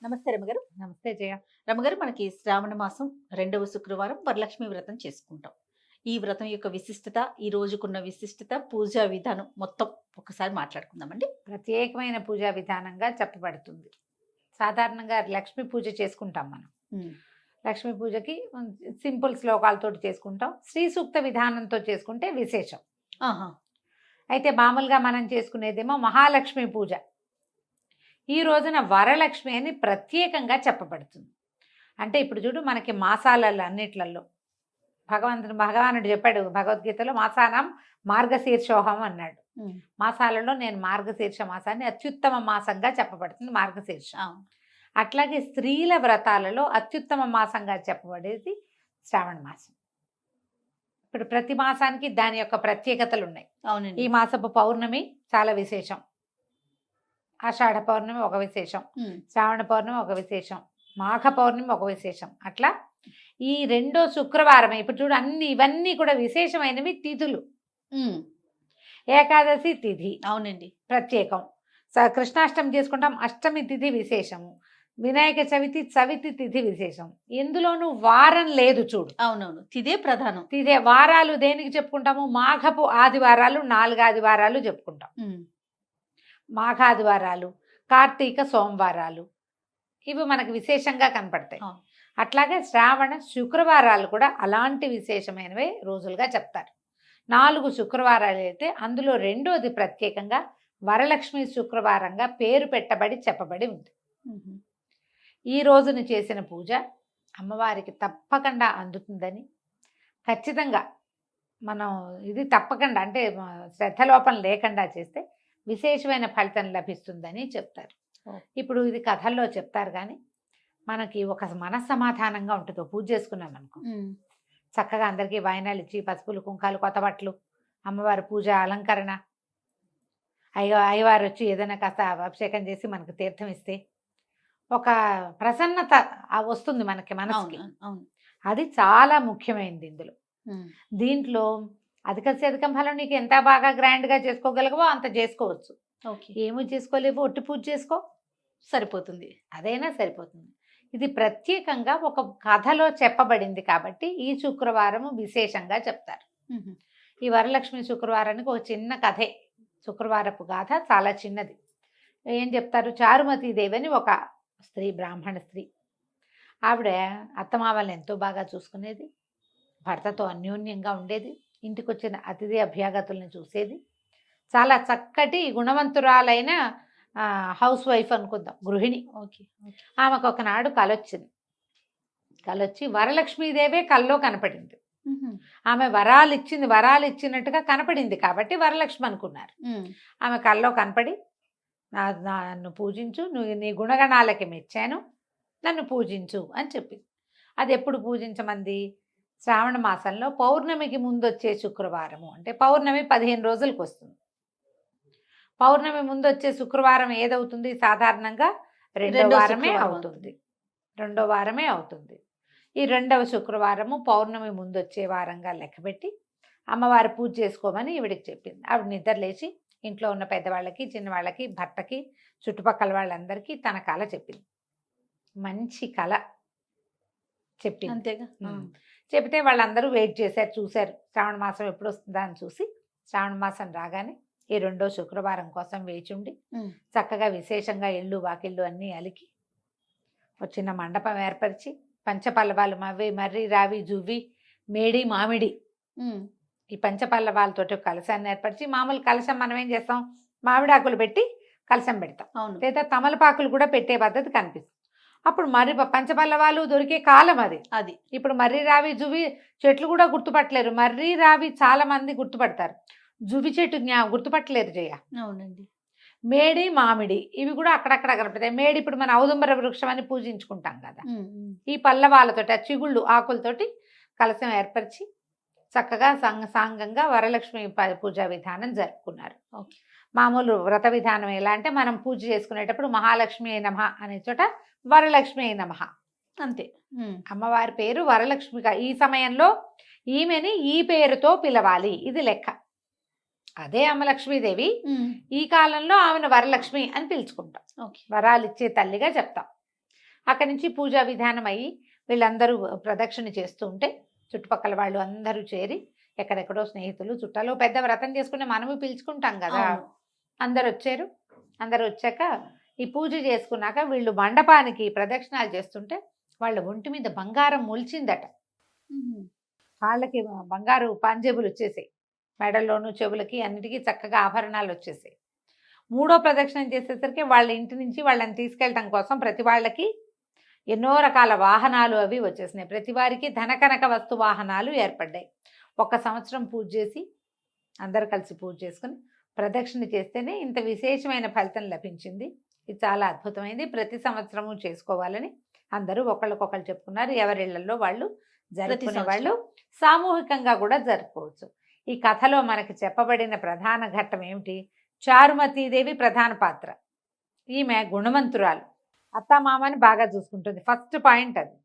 నమస్తే రమగారు. నమస్తే జయ. రమగారు, మనకి శ్రావణ మాసం 2వ శుక్రవారం వరలక్ష్మి వ్రతం చేసుకుంటాం. ఈ వ్రతం యొక్క విశిష్టత, ఈ రోజుకున్న విశిష్టత, పూజా విధానం మొత్తం ఒకసారి మాట్లాడుకుందామండి. ప్రత్యేకమైన పూజా విధానంగా చెప్పబడుతుంది. సాధారణంగా లక్ష్మీ పూజ చేసుకుంటాం మనం. లక్ష్మీ పూజకి సింపుల్ శ్లోకాలతోటి చేసుకుంటాం. శ్రీ సూక్త విధానంతో చేసుకుంటే విశేషం. ఆహా. అయితే మామూలుగా మనం చేసుకునేదేమో మహాలక్ష్మి పూజ. ఈ రోజున వరలక్ష్మి అని ప్రత్యేకంగా చెప్పబడుతుంది. అంటే ఇప్పుడు చూడు, మనకి మాసాలలో అన్నిట్లలో భగవానుడు చెప్పాడు భగవద్గీతలో, మాసానం మార్గశీర్షోహం అన్నాడు. మాసాలలో నేను మార్గశీర్ష మాసాన్ని అత్యుత్తమ మాసంగా చెప్పబడుతుంది మార్గశీర్ష. అట్లాగే స్త్రీల వ్రతాలలో అత్యుత్తమ మాసంగా చెప్పబడేది శ్రావణ మాసం. ఇప్పుడు ప్రతి మాసానికి దాని యొక్క ప్రత్యేకతలు ఉన్నాయి. అవునండి. ఈ మాసపు పౌర్ణమి చాలా విశేషం. ఆషాఢ పౌర్ణమి ఒక విశేషం, శ్రావణ పౌర్ణమి ఒక విశేషం, మాఘ పౌర్ణమి ఒక విశేషం. అట్లా ఈ 2వ శుక్రవారం ఇప్పుడు చూడు, ఇవన్నీ కూడా విశేషమైనవి తిథులు. ఏకాదశి తిథి అవునండి, ప్రత్యేకం. కృష్ణాష్టమి చేసుకుంటాం, అష్టమి తిథి విశేషము. వినాయక చవితి తిథి విశేషం. ఎందులోనూ వారం లేదు చూడు. అవునవును, తిదే ప్రధానం. తిథే వారాలు దేనికి చెప్పుకుంటాము? మాఘపు ఆదివారాలు 4 ఆదివారాలు చెప్పుకుంటాం. మాఘాదివారాలు, కార్తీక సోమవారాలు, ఇవి మనకు విశేషంగా కనపడతాయి. అట్లాగే శ్రావణ శుక్రవారాలు కూడా అలాంటి విశేషమైనవే రోజులుగా చెప్తారు. 4 శుక్రవారాలు అయితే అందులో 2వది ప్రత్యేకంగా వరలక్ష్మి శుక్రవారంగా పేరు పెట్టబడి చెప్పబడి ఉంది. ఈ రోజున చేసిన పూజ అమ్మవారికి తప్పకుండా అందుతుందని, ఖచ్చితంగా మనం ఇది తప్పకుండా అంటే శ్రద్ధలోపం లేకుండా చేస్తే విశేషమైన ఫలితం లభిస్తుందని చెప్తారు. ఇప్పుడు ఇది కథల్లో చెప్తారు, కానీ మనకి ఒక మనస్సమాధానంగా ఉంటుంది. పూజ చేసుకున్నాం అనుకో, చక్కగా అందరికీ వాయినాలు ఇచ్చి పసుపులు కుంకాలు కొత్త బట్టలు, అమ్మవారి పూజ అలంకరణ, అయ్యవారు వచ్చి ఏదైనా కాస్త అభిషేకం చేసి మనకు తీర్థం ఇస్తే ఒక ప్రసన్నత వస్తుంది మనకి మనసుకి. అది చాలా ముఖ్యమైనది ఇందులో. దీంట్లో అధికం ఫలం నీకు ఎంత బాగా గ్రాండ్గా చేసుకోగలగవో అంత చేసుకోవచ్చు. ఏమీ చేసుకోలేవు, ఒట్టి పూజ చేసుకో, సరిపోతుంది. అదైనా సరిపోతుంది. ఇది ప్రత్యేకంగా ఒక కథలో చెప్పబడింది కాబట్టి ఈ శుక్రవారం విశేషంగా చెప్తారు. ఈ వరలక్ష్మి శుక్రవారానికి ఒక చిన్న కథే, శుక్రవారపు గాథ చాలా చిన్నది. ఏం చెప్తారు? చారుమతీదేవి అని ఒక స్త్రీ, బ్రాహ్మణ స్త్రీ. ఆవిడ అత్తమామల్ని ఎంతో బాగా చూసుకునేది, భర్తతో అన్యోన్యంగా ఉండేది, ఇంటికి వచ్చిన అతిథి అభ్యాగతుల్ని చూసేది. చాలా చక్కటి గుణవంతురాలైన హౌస్ వైఫ్ అనుకుందాం, గృహిణి. ఆమెకు ఒకనాడు కలొచ్చి వరలక్ష్మీదేవే కల్లో కనపడింది. ఆమె వరాలు ఇచ్చినట్టుగా కనపడింది కాబట్టి వరలక్ష్మి అనుకున్నారు. ఆమె కల్లో కనపడి, నన్ను పూజించు, నీ గుణగణాలకి మెచ్చాను, నన్ను పూజించు అని చెప్పింది. అది ఎప్పుడు పూజించమంది? శ్రావణ మాసంలో పౌర్ణమికి ముందు వచ్చే శుక్రవారము. అంటే పౌర్ణమి 15 రోజులకు వస్తుంది. పౌర్ణమి ముందు వచ్చే శుక్రవారం ఏదవుతుంది? సాధారణంగా 2వ వారమే అవుతుంది. 2వ వారమే అవుతుంది. ఈ 2వ శుక్రవారము పౌర్ణమి ముందు వచ్చే వారంగా లెక్కబెట్టి అమ్మవారి పూజ చేసుకోమని ఈవిడికి చెప్పింది. ఆవిడ నిద్ర లేచి ఇంట్లో ఉన్న పెద్దవాళ్ళకి, చిన్నవాళ్ళకి, భర్తకి, చుట్టుపక్కల వాళ్ళందరికీ తన కళ చెప్పింది. మంచి కళ చెప్పింది. అంతేగా. చెబితే వాళ్ళందరూ వెయిట్ చేశారు, చూశారు శ్రావణ మాసం ఎప్పుడు వస్తుందా అని. చూసి శ్రావణ మాసం రాగానే ఈ 2వ శుక్రవారం కోసం వేచి ఉండి చక్కగా విశేషంగా ఇళ్ళు వాకిళ్ళు అన్నీ అలికి ఒక చిన్న మండపం ఏర్పరిచి పంచపల్లవాలు మర్రి, రావి, జువ్వి, మేడి, మామిడి, ఈ పంచపల్లవాలతోటి కలశాన్ని ఏర్పరిచి, మామూలు కలశం మనం ఏం చేస్తాం, మామిడాకులు పెట్టి కలశం పెడతాం, లేదా తమలపాకులు కూడా పెట్టే పద్ధతి కనిపిస్తుంది. అప్పుడు మర్రి పంచపల్లవాలు దొరికే కాలం అది. ఇప్పుడు మర్రి, రావి, జువి చెట్లు కూడా గుర్తుపట్టలేరు. మర్రి, రావి చాలా మంది గుర్తుపడతారు, జువి చెట్టు గుర్తుపట్టలేరు జయ. అవునండి. మేడి, మామిడి ఇవి కూడా అక్కడక్కడ కనపడతాయి. మేడి ఇప్పుడు మన ఔదుంబర వృక్షం అని పూజించుకుంటాం కదా. ఈ పల్లవాలతోటి, ఆ చిగుళ్ళు ఆకులతోటి కలశం ఏర్పరిచి చక్కగా సాంగంగా వరలక్ష్మి పూజా విధానం జరుపుకున్నారు. మామూలు వ్రత విధానం ఎలా అంటే, మనం పూజ చేసుకునేటప్పుడు మహాలక్ష్మి నమః అనే చోట వరలక్ష్మి నమః అంతే. అమ్మవారి పేరు వరలక్ష్మిగా ఈ సమయంలో ఈమెని ఈ పేరుతో పిలవాలి, ఇది లెక్క. అదే అమ్మ లక్ష్మీదేవి, ఈ కాలంలో ఆమెను వరలక్ష్మి అని పిలుచుకుంటాం, వరాలు ఇచ్చే తల్లిగా చెప్తాం. అక్కడి నుంచి పూజా విధానం అయ్యి వీళ్ళందరూ ప్రదక్షిణ చేస్తూ ఉంటే చుట్టుపక్కల వాళ్ళు అందరూ చేరి ఎక్కడెక్కడో స్నేహితులు చుట్టాలు పెద్ద వ్రతం చేసుకుని మనము పిలుచుకుంటాం కదా. అవును. అందరు వచ్చారు. అందరు వచ్చాక ఈ పూజ చేసుకున్నాక వీళ్ళు మండపానికి ప్రదక్షిణాలు చేస్తుంటే వాళ్ళ ఒంటి మీద బంగారం మొలిచిందట. కాళ్ళకి బంగారు పాంజేబులు వచ్చేసాయి, మెడల్లోనూ చెవులకి అన్నిటికీ చక్కగా ఆభరణాలు వచ్చేసాయి. మూడో ప్రదక్షిణం చేసేసరికి వాళ్ళ ఇంటి నుంచి వాళ్ళని తీసుకెళ్ళటం కోసం ప్రతి వాళ్ళకి ఎన్నో రకాల వాహనాలు అవి వచ్చేసినాయి. ప్రతి వారికి ధనకనక వస్తు వాహనాలు ఏర్పడ్డాయి. 1 సంవత్సరం పూజ చేసి అందరు కలిసి పూజ చేసుకుని ప్రదక్షిణ చేస్తేనే ఇంత విశేషమైన ఫలితం లభించింది. ఇది చాలా అద్భుతమైంది. ప్రతి సంవత్సరము చేసుకోవాలని అందరూ ఒకళ్ళకొకళ్ళు చెప్పుకున్నారు. ఎవరిళ్లలో వాళ్ళు జరుపుకునే వాళ్ళు సామూహికంగా కూడా జరుపుకోవచ్చు. ఈ కథలో మనకి చెప్పబడిన ప్రధాన ఘట్టం ఏమిటి? చారుమతీదేవి ప్రధాన పాత్ర. ఈమె గుణవంతురాలు, అత్తమామని బాగా చూసుకుంటుంది. ఫస్ట్ పాయింట్ అది.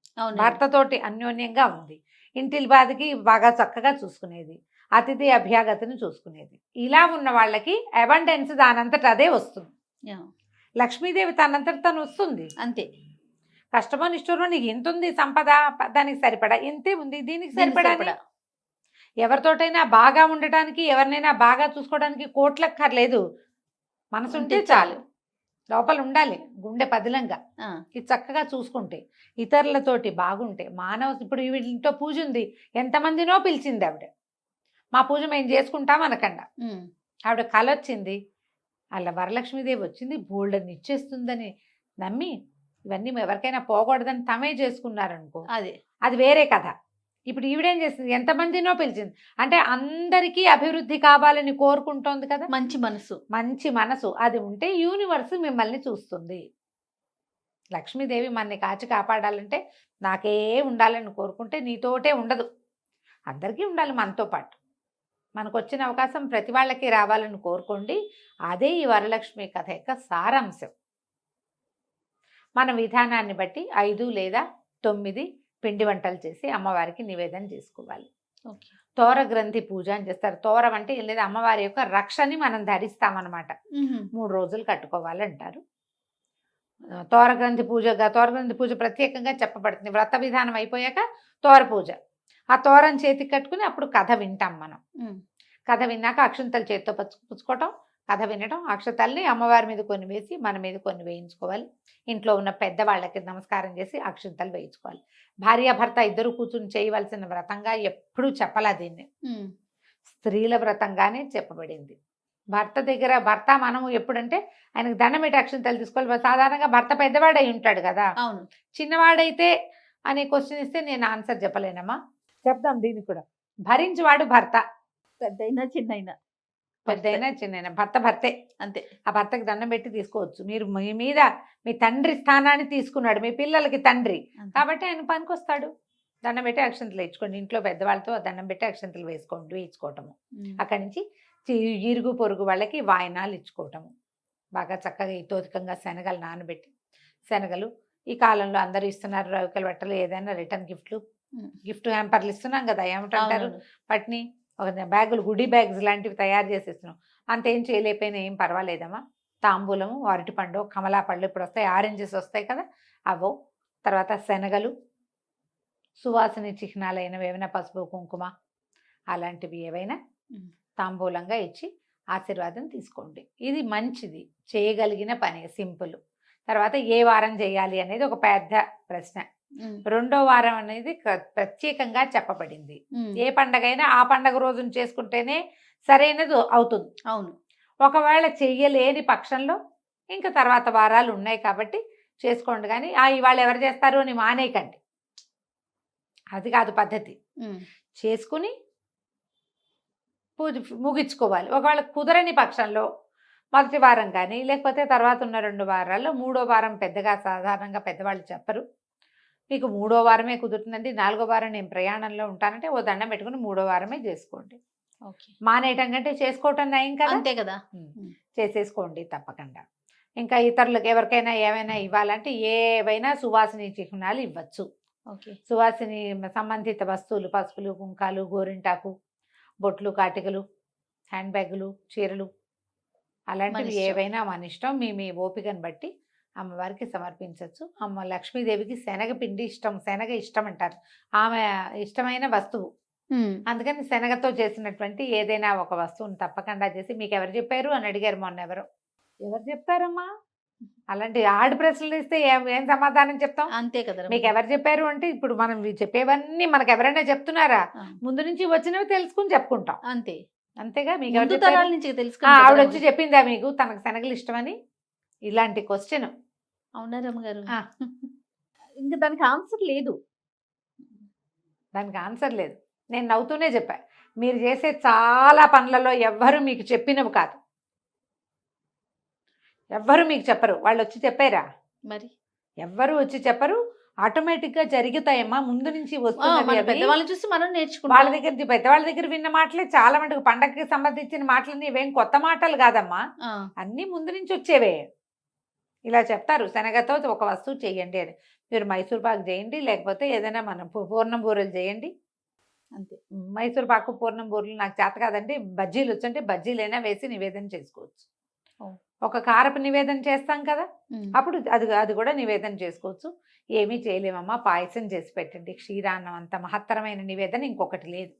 భర్తతోటి అన్యోన్యంగా ఉంది, ఇంటిలి బాధకి బాగా చక్కగా చూసుకునేది, అతిథి అభ్యాగతిని చూసుకునేది. ఇలా ఉన్న వాళ్ళకి అబండెన్స్ దానంతట అదే వస్తుంది. లక్ష్మీదేవి తనంతట తను వస్తుంది అంతే. కష్టమో నిష్ఠూరమో నీకు ఎంత ఉంది సంపద, దానికి సరిపడా ఇంతే ఉంది, దీనికి సరిపడా. ఎవరితోటైనా బాగా ఉండటానికి, ఎవరినైనా బాగా చూసుకోవడానికి కోట్లక్కర్లేదు, మనసుంటే చాలు. లోపల ఉండాలి గుండె పదిలంగా. ఇది చక్కగా చూసుకుంటే, ఇతరులతోటి బాగుంటే, మానవ ఇప్పుడు వీళ్ళతో పూజ ఉంది, ఎంతమందినో పిలిచింది ఆవిడ. మా పూజ మేము చేసుకుంటాం అనకుండా ఆవిడ కల వచ్చింది, అలా వరలక్ష్మీదేవి వచ్చింది, బోల్డని ఇచ్చేస్తుందని నమ్మి ఇవన్నీ ఎవరికైనా పోకూడదని తమే చేసుకున్నారనుకో, అది వేరే కథ. ఇప్పుడు ఈవిడేం చేస్తుంది, ఎంతమందినో పిలిచింది అంటే అందరికీ అభివృద్ధి కావాలని కోరుకుంటోంది కదా. మంచి మనసు అది ఉంటే యూనివర్స్ మిమ్మల్ని చూస్తుంది. లక్ష్మీదేవి మనని కాచి కాపాడాలంటే నాకే ఉండాలని కోరుకుంటే నీతోటే ఉండదు, అందరికీ ఉండాలి మనతో పాటు. మనకు వచ్చిన అవకాశం ప్రతి వాళ్ళకి రావాలని కోరుకోండి. అదే ఈ వరలక్ష్మి కథ యొక్క సారాంశం. మన విధానాన్ని బట్టి 5 లేదా 9 పిండి వంటలు చేసి అమ్మవారికి నివేదన చేసుకోవాలి. తోర గ్రంథి పూజ అని చేస్తారు. తోరం అంటే ఏం లేదు, అమ్మవారి యొక్క రక్షని మనం ధరిస్తామన్నమాట. 3 రోజులు కట్టుకోవాలంటారు. తోర గ్రంథి పూజ ప్రత్యేకంగా చెప్పబడుతుంది. వ్రత విధానం అయిపోయాక తోర పూజ. ఆ తోరం చేతికి కట్టుకుని అప్పుడు కథ వింటాం మనం. కథ విన్నాక అక్షంతలు చేతితో పుచ్చుకోవటం, కథ వినడం, అక్షతల్ని అమ్మవారి మీద కొన్ని వేసి మన మీద కొన్ని వేయించుకోవాలి. ఇంట్లో ఉన్న పెద్దవాళ్ళకి నమస్కారం చేసి అక్షంతలు వేయించుకోవాలి. భార్యాభర్త ఇద్దరు కూర్చుని చేయవలసిన వ్రతంగా ఎప్పుడూ చెప్పలా దీన్ని, స్త్రీల వ్రతంగానే చెప్పబడింది. భర్త మనము ఎప్పుడంటే ఆయనకు దండం పెట్టి అక్షంతలు తీసుకోవాలి. సాధారణంగా భర్త పెద్దవాడై ఉంటాడు కదా, చిన్నవాడైతే అనే క్వశ్చన్ ఇస్తే నేను ఆన్సర్ చెప్పలేనమ్మా, చెప్దాం దీనికి కూడా. భరించేవాడు భర్త, పెద్దయినా చిన్నైనా భర్త భర్తే అంతే. ఆ భర్తకి దండం పెట్టి తీసుకోవచ్చు. మీరు మీ మీద మీ తండ్రి స్థానాన్ని తీసుకున్నాడు, మీ పిల్లలకి తండ్రి కాబట్టి ఆయన పనికొస్తాడు. దండం పెట్టి అక్షంతలు వేయించుకోండి. ఇంట్లో పెద్దవాళ్ళతో దండం పెట్టి అక్షంతలు వేయించుకోవటము. అక్కడి నుంచి ఇరుగు పొరుగు వాళ్ళకి వాయినాలు ఇచ్చుకోవటము. బాగా చక్కగా ఇతోధికంగా శనగలు నానబెట్టి, శనగలు ఈ కాలంలో అందరూ ఇస్తున్నారు, రవికల బట్టలు, ఏదైనా రిటర్న్ గిఫ్ట్ హ్యాంపర్లు ఇస్తున్నాం కదా, ఏమిటంటారు వాటిని, ఒక బ్యాగులు, గుడి బ్యాగ్స్ లాంటివి తయారు చేసి ఇస్తున్నాం. అంతేం చేయలేకపోయినా ఏం పర్వాలేదమ్మా. తాంబూలము, అరటిపండు, కమలా పళ్ళు ఇప్పుడు వస్తాయి, ఆరెంజెస్ వస్తాయి కదా, అవో. తర్వాత శనగలు, సువాసన చిహ్నాలైనవి ఏమైనా పసుపు కుంకుమ అలాంటివి ఏవైనా తాంబూలంగా ఇచ్చి ఆశీర్వాదం తీసుకోండి. ఇది మంచిది, చేయగలిగిన పని, సింపుల్. తర్వాత ఏ వారం చేయాలి అనేది ఒక పెద్ద ప్రశ్న. 2వ వారం అనేది ప్రత్యేకంగా చెప్పబడింది. ఏ పండగైనా ఆ పండగ రోజున చేసుకుంటేనే సరైనది అవుతుంది. అవును. ఒకవేళ చెయ్యలేని పక్షంలో ఇంకా తర్వాత వారాలు ఉన్నాయి కాబట్టి చేసుకోండి. కానీ ఇవాళ ఎవరు చేస్తారు అని మానేయకండి, అది కాదు పద్ధతి. చేసుకుని పూజ ముగించుకోవాలి. ఒకవేళ కుదరని పక్షంలో మొదటి వారం కానీ, లేకపోతే తర్వాత ఉన్న 2 వారాల్లో 3వ వారం పెద్దగా సాధారణంగా పెద్దవాళ్ళు చెప్పరు. మీకు 3వ వారమే కుదురుతుందండి, 4వ వారం నేను ప్రయాణంలో ఉంటానంటే ఓ దండం పెట్టుకుని 3వ వారమే చేసుకోండి. మానేయటం కంటే చేసుకోవటం నయం కదా, అంతే కదా. చేసేసుకోండి తప్పకుండా. ఇంకా ఇతరులకు ఎవరికైనా ఏమైనా ఇవ్వాలంటే ఏవైనా సువాసిని చిహ్నాలు ఇవ్వచ్చు. సువాసిని సంబంధిత వస్తువులు, పసుపులు, కుంకాలు, గోరింటాకు, బొట్లు, కాటికలు, హ్యాండ్ బ్యాగులు, చీరలు అలాంటివి ఏవైనా మన ఇష్టం. మీ ఓపికను బట్టి అమ్మవారికి సమర్పించవచ్చు. అమ్మ లక్ష్మీదేవికి శనగపిండి ఇష్టం, శనగ ఇష్టం అంటారు, ఆమె ఇష్టమైన వస్తువు. అందుకని శనగతో చేసినటువంటి ఏదైనా ఒక వస్తువుని తప్పకుండా చేసి, మీకు ఎవరు చెప్పారు అని అడిగారు మొన్న ఎవరు చెప్తారమ్మా అలాంటి ఆడు ప్రశ్నలు ఇస్తే ఏం సమాధానం చెప్తాం? అంతే కదా. మీకు ఎవరు చెప్పారు అంటే, ఇప్పుడు మనం చెప్పేవన్నీ మనకు ఎవరైనా చెప్తున్నారా? ముందు నుంచి వచ్చినవి తెలుసుకుని చెప్పుకుంటాం అంతే. అంతేగా. మీకు ఎవరు తరాల నుంచి ఆవిడ వచ్చి చెప్పిందా మీకు తనకు శనగలు ఇష్టమని? ఇలాంటి క్వశ్చన్. అవునా రమ్మగారు? ఇంకా దానికి ఆన్సర్ లేదు. దానికి ఆన్సర్ లేదు. నేను నవ్వుతూనే చెప్పా, మీరు చేసే చాలా పనులలో ఎవ్వరు మీకు చెప్పినవి కాదు, ఎవ్వరు మీకు చెప్పరు. వాళ్ళు వచ్చి చెప్పారా? మరి ఎవ్వరు వచ్చి చెప్పరు. ఆటోమేటిక్ గా జరుగుతాయమ్మా, ముందు నుంచి వస్తుంది. పెద్దవాళ్ళని చూసి మనం నేర్చుకుంటాం. వాళ్ళ దగ్గర పెద్దవాళ్ళ దగ్గర విన్న మాటలే చాలా మటుకు. పండగకి సంబంధించిన మాటలన్నీ ఇవేం కొత్త మాటలు కాదమ్మా, అన్నీ ముందు నుంచి వచ్చేవే. ఇలా చెప్తారు, శనగతో ఒక వస్తువు చేయండి అని. మీరు మైసూర్ పాకు చేయండి, లేకపోతే ఏదైనా మనం పూర్ణం బూరెలు చేయండి అంతే. మైసూర్ పాకు పూర్ణం బూరెలు నాకు చేత కాదండి, బజ్జీలు వచ్చంటే బజ్జీలైనా వేసి నివేదన చేసుకోవచ్చు. ఒక కారపు నివేదన చేస్తాం కదా, అప్పుడు అది కూడా నివేదన చేసుకోవచ్చు. ఏమీ చేయలేమమ్మా, పాయసం చేసి పెట్టండి. క్షీరాన్నం అంత మహత్తరమైన నివేదన ఇంకొకటి లేదు.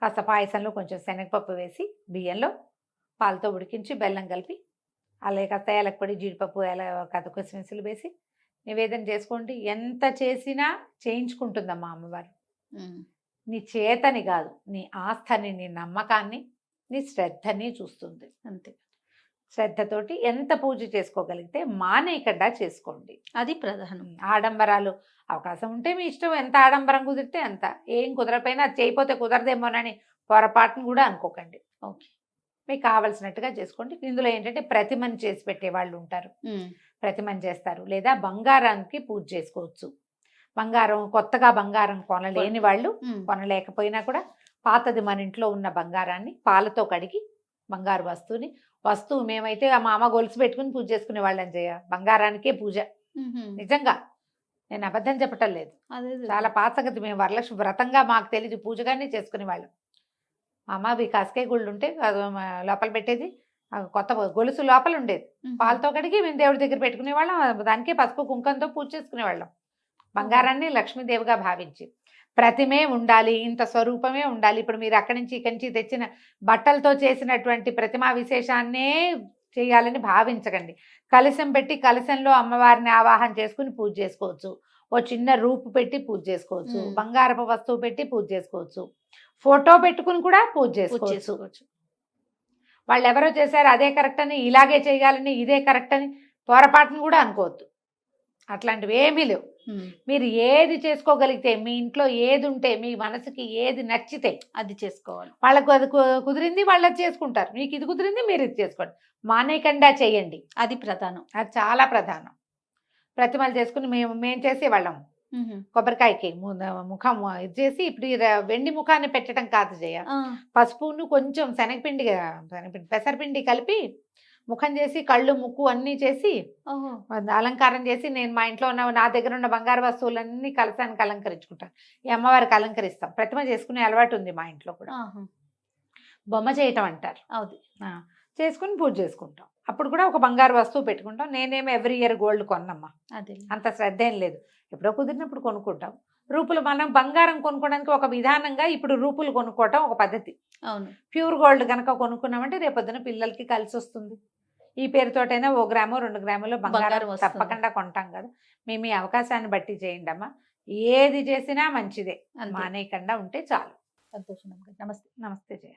కాస్త పాయసంలో కొంచెం శనగపప్పు వేసి, బియ్యంలో పాలతో ఉడికించి బెల్లం కలిపి, అలాగే కాస్త ఏలకపొడి, జీడిపప్పు, కిస్మిస్సులు వేసి నివేదన చేసుకోండి. ఎంత చేసినా చేయించుకుంటుందమ్మా అమ్మవారు. నీ చేతని కాదు, నీ ఆస్థని, నీ నమ్మకాన్ని, నీ శ్రద్ధని చూస్తుంది అంతే. శ్రద్ధతోటి ఎంత పూజ చేసుకోగలిగితే మానేయకుండా చేసుకోండి, అది ప్రధానం. ఆడంబరాలు అవకాశం ఉంటే మీ ఇష్టం, ఎంత ఆడంబరం కుదిరితే అంత. ఏం కుదరపోయినా అది చేయకపోతే కుదరదేమోనని పొరపాటును కూడా అనుకోకండి. ఓకే, మీకు కావలసినట్టుగా చేసుకోండి. ఇందులో ఏంటంటే ప్రతిమని చేసి పెట్టే వాళ్ళు ఉంటారు, ప్రతిమని చేస్తారు. లేదా బంగారానికి పూజ చేసుకోవచ్చు. బంగారం, కొత్తగా బంగారం కొనలేని వాళ్ళు, కొనలేకపోయినా కూడా పాతది మన ఇంట్లో ఉన్న బంగారాన్ని పాలతో కడిగి బంగారు వస్తువు మేమైతే మా అమ్మ గొలుసు పెట్టుకుని పూజ చేసుకునే వాళ్ళని బంగారానికే పూజ. నిజంగా నేను అబద్ధం చెప్పటం లేదు, చాలా పాత సంగతి. మేము వరలక్ష్మి వ్రతంగా మాకు తెలియదు, పూజగానే చేసుకునే వాళ్ళం. మా అమ్మ కాసకాయ గుళ్ళు ఉంటే లోపల పెట్టేది, కొత్త గొలుసు లోపల ఉండేది, పాలతో కడిగి మేము దేవుడి దగ్గర పెట్టుకునే వాళ్ళం. దానికే పసుపు కుంకంతో పూజ చేసుకునేవాళ్ళం. బంగారాన్ని లక్ష్మీదేవిగా భావించి ప్రతిమే ఉండాలి, ఇంత స్వరూపమే ఉండాలి. ఇప్పుడు మీరు అక్కడి నుంచి ఇక్కడి నుంచి తెచ్చిన బట్టలతో చేసినటువంటి ప్రతిమా విశేషాన్నే చేయాలని భావించకండి. కలశం పెట్టి కలశంలో అమ్మవారిని ఆవాహన చేసుకుని పూజ చేసుకోవచ్చు. ఓ చిన్న రూపు పెట్టి పూజ చేసుకోవచ్చు, బంగారపు వస్తువు పెట్టి పూజ చేసుకోవచ్చు, ఫోటో పెట్టుకుని కూడా పూజ చేసుకోవచ్చు. వాళ్ళు ఎవరో చేశారు అదే కరెక్ట్ అని, ఇలాగే చేయాలని, ఇదే కరెక్ట్ అని పొరపాటును కూడా అనుకోవద్దు. అట్లాంటివి ఏమీ లేవు. మీరు ఏది చేసుకోగలిగితే, మీ ఇంట్లో ఏది ఉంటే, మీ మనసుకి ఏది నచ్చితే అది చేసుకోవాలి. వాళ్ళకు అది కుదిరింది వాళ్ళు అది చేసుకుంటారు, మీకు ఇది కుదిరింది మీరు ఇది చేసుకోండి. మానేయకుండా చేయండి, అది ప్రధానం. అది చాలా ప్రధానం. ప్రతిమలు చేసుకుని మేము చేసేవాళ్ళం. కొబ్బరికాయకి ముఖం ఇది చేసి, ఇప్పుడు వెండి ముఖాన్ని పెట్టడం కాదు జయ, పసుపును కొంచెం శనగపిండి పెసరపిండి కలిపి ముఖం చేసి, కళ్ళు ముక్కు అన్నీ చేసి అలంకారం చేసి, నేను మా ఇంట్లో ఉన్న నా దగ్గర ఉన్న బంగారు వస్తువులన్నీ కలశానికి అలంకరించుకుంటాను. ఈ అమ్మవారికి అలంకరిస్తాం. ప్రతిమ చేసుకునే అలవాటు ఉంది మా ఇంట్లో కూడా. బొమ్మ చేయటం అంటారు, అది చేసుకుని పూజ చేసుకుంటాం. అప్పుడు కూడా ఒక బంగారు వస్తువు పెట్టుకుంటాం. నేనేమో ఎవ్రీ ఇయర్ గోల్డ్ కొన్నమ్మా, అది అంత శ్రద్ధ ఏం లేదు. ఎప్పుడో కుదిరినప్పుడు కొనుక్కుంటాం. రూపులు మనం బంగారం కొనుక్కోవడానికి ఒక విధానంగా, ఇప్పుడు రూపులు కొనుక్కోవటం ఒక పద్ధతి. అవును, ప్యూర్ గోల్డ్ కనుక కొనుక్కున్నామంటే రేపొద్దున పిల్లలకి కలిసి వస్తుంది. ఈ పేరుతోటైనా 1 గ్రాము 2 గ్రాములు బంగారం తప్పకుండా కొంటాం కదా. మేము ఈ అవకాశాన్ని బట్టి చేయండి అమ్మా. ఏది చేసినా మంచిదే, మానేయకుండా ఉంటే చాలు. సంతోషం. నమస్తే. నమస్తే జయ.